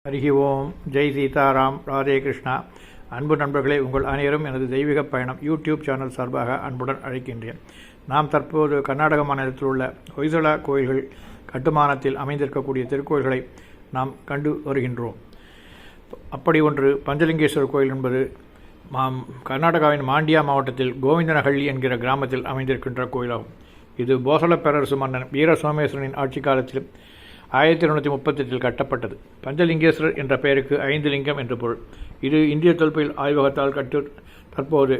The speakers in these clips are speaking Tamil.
ஹரிஹி ஓம். ஜெய் சீதாராம். ராதே கிருஷ்ணா. அன்பு நண்பர்களே, உங்கள் அனைவரும் எனது தெய்வீக பயணம் யூடியூப் சேனல் சார்பாக அன்புடன் அழைக்கின்றேன். நாம் தற்போது கர்நாடக மாநிலத்தில் உள்ள ஹொய்சலா கோயில்கள் கட்டுமானத்தில் அமைந்திருக்கக்கூடிய திருக்கோயில்களை நாம் கண்டு வருகின்றோம். அப்படி ஒன்று பஞ்சலிங்கேஸ்வரர் கோயில் என்பது கர்நாடகாவின் மாண்டியா மாவட்டத்தில் கோவிந்தனஹள்ளி என்கிற கிராமத்தில் அமைந்திருக்கின்ற கோயிலாகும். இது போசள பேரரசு மன்னன் வீர சோமேஸ்வரனின் ஆட்சி காலத்தில் 1238 கட்டப்பட்டது. பஞ்சலிங்கேஸ்வரர் என்ற பெயருக்கு 5 லிங்கம் என்று பொருள். இது இந்திய தொல்பொருள் ஆய்வகத்தால் தற்போது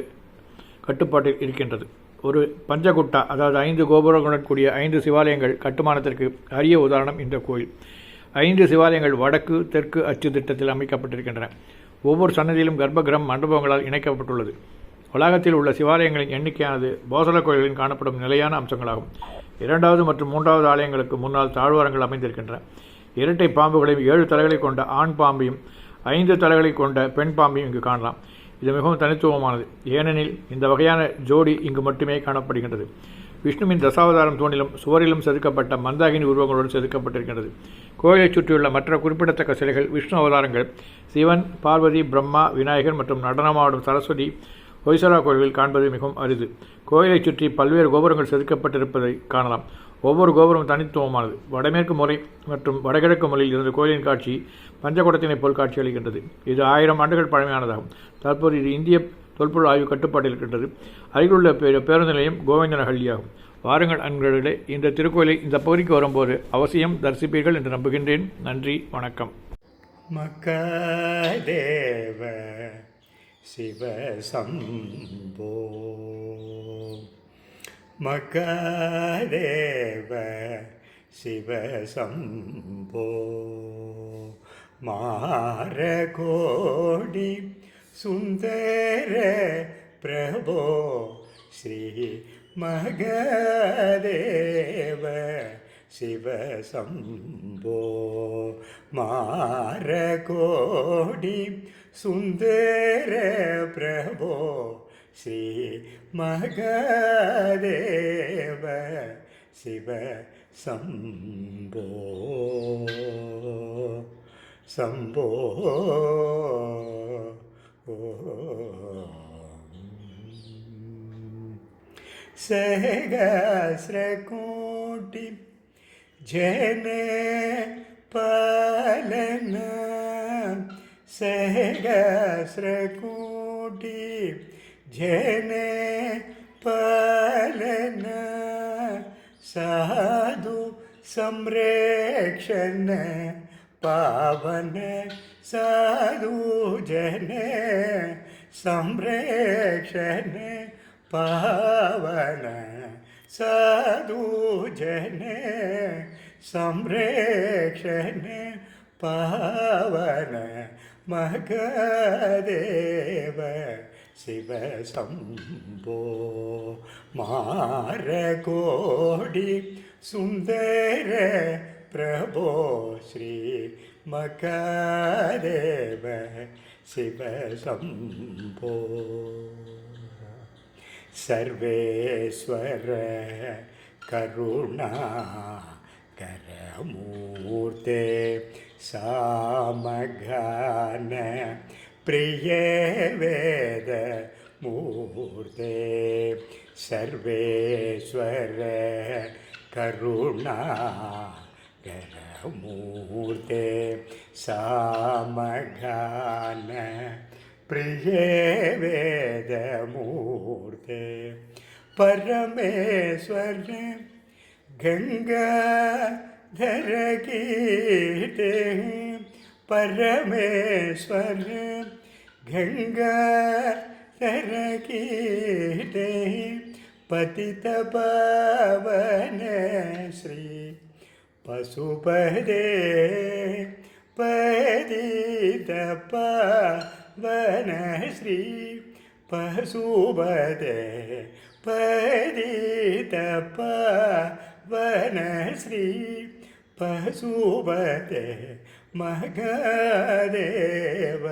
கட்டுப்பாட்டில் இருக்கின்றது. ஒரு பஞ்சகுட்டா, அதாவது 5 கோபுரங்களுடன் கூடிய 5 சிவாலயங்கள் கட்டுமானத்திற்கு அரிய உதாரணம் இந்த கோயில். 5 சிவாலயங்கள் வடக்கு தெற்கு அச்சு திட்டத்தில் அமைக்கப்பட்டிருக்கின்றன. ஒவ்வொரு சன்னதியிலும் கர்ப்பகிரகம் மண்டபங்களால் இணைக்கப்பட்டுள்ளது. வளாகத்தில் உள்ள சிவாலயங்களின் எண்ணிக்கையானது போசள கோயில்களில் காணப்படும் நிலையான அம்சங்களாகும். 2வது மற்றும் 3வது ஆலயங்களுக்கு முன்னால் தாழ்வாரங்கள் அமைந்திருக்கின்றன. இரட்டை பாம்புகளையும் 7 தலைகளை கொண்ட ஆண் பாம்பையும் 5 தலைகளை கொண்ட பெண் பாம்பையும் இங்கு காணலாம். இது மிகவும் தனித்துவமானது. ஏனெனில் இந்த வகையான ஜோடி இங்கு மட்டுமே காணப்படுகின்றது. விஷ்ணுவின் தசாவதாரம் தூணிலும் சுவரிலும் செதுக்கப்பட்ட மந்தாகினி உருவங்களுடன் செதுக்கப்பட்டிருக்கின்றது. கோயிலைச் சுற்றியுள்ள மற்ற குறிப்பிடத்தக்க சிலைகள் விஷ்ணு அவதாரங்கள் சிவன், பார்வதி, பிரம்மா, விநாயகர் மற்றும் நடனமாடும் சரஸ்வதி ஹொய்சலா கோயில்களில் காண்பது மிகவும் அரிது. கோயிலைச் சுற்றி பல்வேறு கோபுரங்கள் செதுக்கப்பட்டிருப்பதை காணலாம். ஒவ்வொரு கோபுரமும் தனித்துவமானது. வடமேற்கு மூலை மற்றும் வடகிழக்கு மூலையில் இருந்த கோயிலின் காட்சி பஞ்சகுடத்தினை போல் காட்சியளிக்கின்றது. இது 1000 ஆண்டுகள் பழமையானதாகும். தற்போது இது இந்திய தொல்பொருள் ஆய்வு கட்டுப்பாட்டில் இருக்கின்றது. அருகிலுள்ள பேருந்து நிலையம் கோவிந்தனஹள்ளியாகும். வாருங்கள் அன்பர்களே, இந்த திருக்கோயிலை இந்த பகுதிக்கு வரும்போது அவசியம் தரிசிப்பீர்கள் என்று நம்புகின்றேன். நன்றி, வணக்கம். மகாதேவ சிவசம்போ மகாதேவ சிவசம்போ மாரகோடி சுந்தர பிரபோ ஸ்ரீ மகாதேவ சிவசம்போ மாரகோடி சுந்தர பிரபோ ஸ்ரீ மகாதேவ சிவ சம்போ சம்போ சகஸ்ரகோடி ஜன பாலன சகஸ்ரகோடி ஜன பாலன சாது சம்ரக்ஷண பாவன சாது ஜன சம்ரக்ஷண பாவன சாது ஜன சம்ரக்ஷண பாவன மகாதேவ சிவசம்போ மாரகோடி சுந்தர பிரபோ ஸ்ரீ மகாதேவ சிவசம்போ சர்வேஸ்வர கருணா கரமூர்த்தே சாமகான பிரிய வேத மூர்த்தே சர்வேஸ்வர கருணா கரமூர்த்தே சாமகான பிரிய வேத மூர்த்தே பரமேஸ்வர गंगाधर गीते परमेश्वर गंगाधर गीते पतित पावन श्री पशुपदे पतित पावन श्री पशुपदे पतित पावन श्री पशुपते महादेव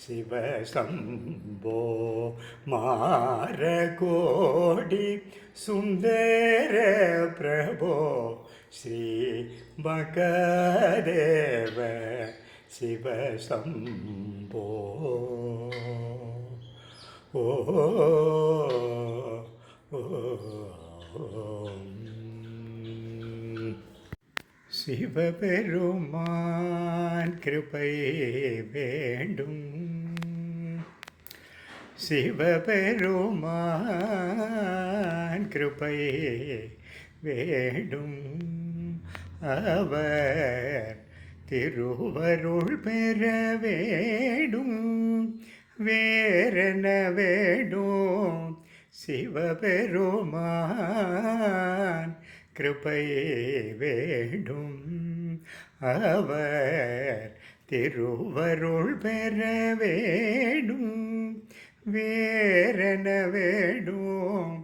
शिवशम्भो मारकोटि सुंदर प्रभो श्री महादेव சிவசம்போ ஓ சிவபெருமான் கிருபை வேண்டும் சிவபெருமான் கிருபை வேண்டும் அவர் திருவருள் பெற வேண்டும் வேறென வேண்டும் சிவபெருமான் கிருபை வேண்டும் அவர் திருவருள் பெற வேண்டும் வேறென வேண்டும்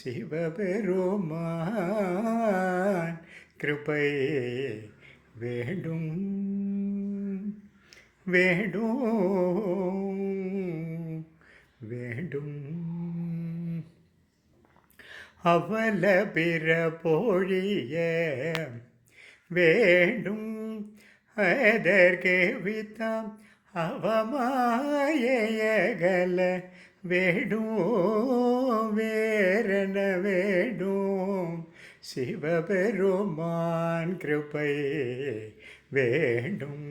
சிவபெருமான் கிருபை வேண்டும் வேண்டும் வேண்டும் அவல பிற பொழிய வேண்டும் அதற்கே வித்தாம் அவமாயகல வேண்டும் வேறென வேண்டும் சிவபெருமான் கிருபை வேண்டும்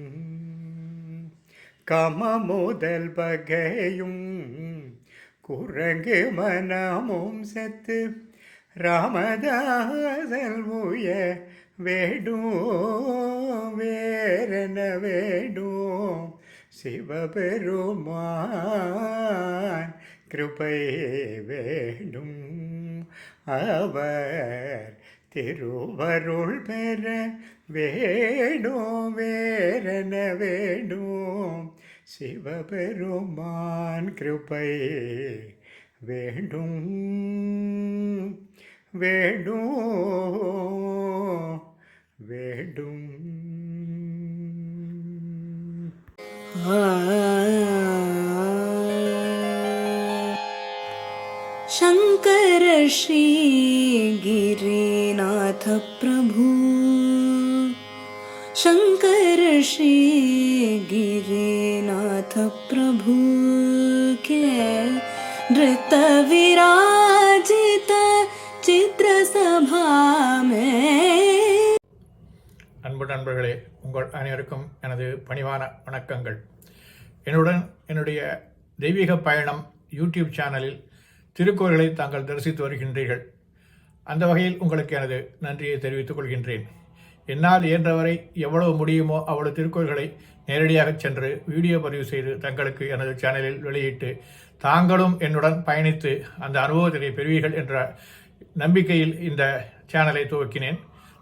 கம முதல் பகையும் குரங்கு மனமும் செத்து ராமதாசல் உய வேண்டும் வேறென வேண்டும் சிவபெருமான் கிருபை வேண்டும் அவர் திருவருள் பெற வேண்டும் வேறென வேண்டும் சிவபெருமான் கிருபை வேண்டும் வேண்டும் வேண்டும் शंकर श्री गिरिनाथ प्रभु शंकर श्री गिरिनाथ प्रभु के नृत्य विराजित चित्र सभा में அன்பு நண்பர்களே, உங்கள் அனைவருக்கும் எனது பணிவான வணக்கங்கள். என்னுடைய தெய்வீக பயணம் யூடியூப் சேனலில் திருக்கோயில்களை தாங்கள் தரிசித்து வருகின்றீர்கள். அந்த வகையில் உங்களுக்கு எனது நன்றியை தெரிவித்துக் கொள்கின்றேன். என்னால் இயன்றவரை எவ்வளவு முடியுமோ அவ்வளவு திருக்கோயில்களை நேரடியாக சென்று வீடியோ பதிவு செய்து தங்களுக்கு எனது சேனலில் வெளியிட்டு தாங்களும் என்னுடன் பயணித்து அந்த அனுபவத்தினை பெறுவீர்கள் என்ற நம்பிக்கையில் இந்த சேனலை துவக்கினேன்.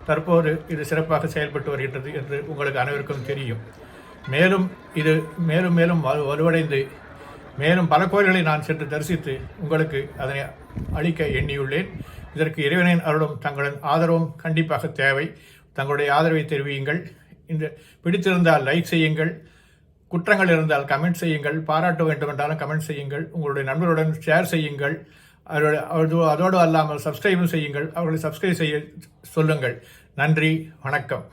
தற்போது இது சிறப்பாக செயல்பட்டு வருகின்றது என்று உங்களுக்கு அனைவருக்கும் தெரியும். மேலும் இது மேலும் மேலும் வலுவடைந்து மேலும் பல கோயில்களை நான் சென்று தரிசித்து உங்களுக்கு அதனை அளிக்க எண்ணியுள்ளேன். இதற்கு இறைவனின் அருளும் தங்களின் ஆதரவும் கண்டிப்பாக தேவை. தங்களுடைய ஆதரவை தெரிவியுங்கள். இந்த பிடித்திருந்தால் லைக் செய்யுங்கள், குற்றங்கள் இருந்தால் கமெண்ட் செய்யுங்கள், பாராட்ட வேண்டுமென்றாலும் கமெண்ட் செய்யுங்கள், உங்களுடைய நண்பர்களுடன் ஷேர் செய்யுங்கள். அதோடு அல்லாமல் சப்ஸ்கிரைபும் செய்யுங்கள். அவர்களை சப்ஸ்கிரைப் செய்ய சொல்லுங்கள். நன்றி, வணக்கம்.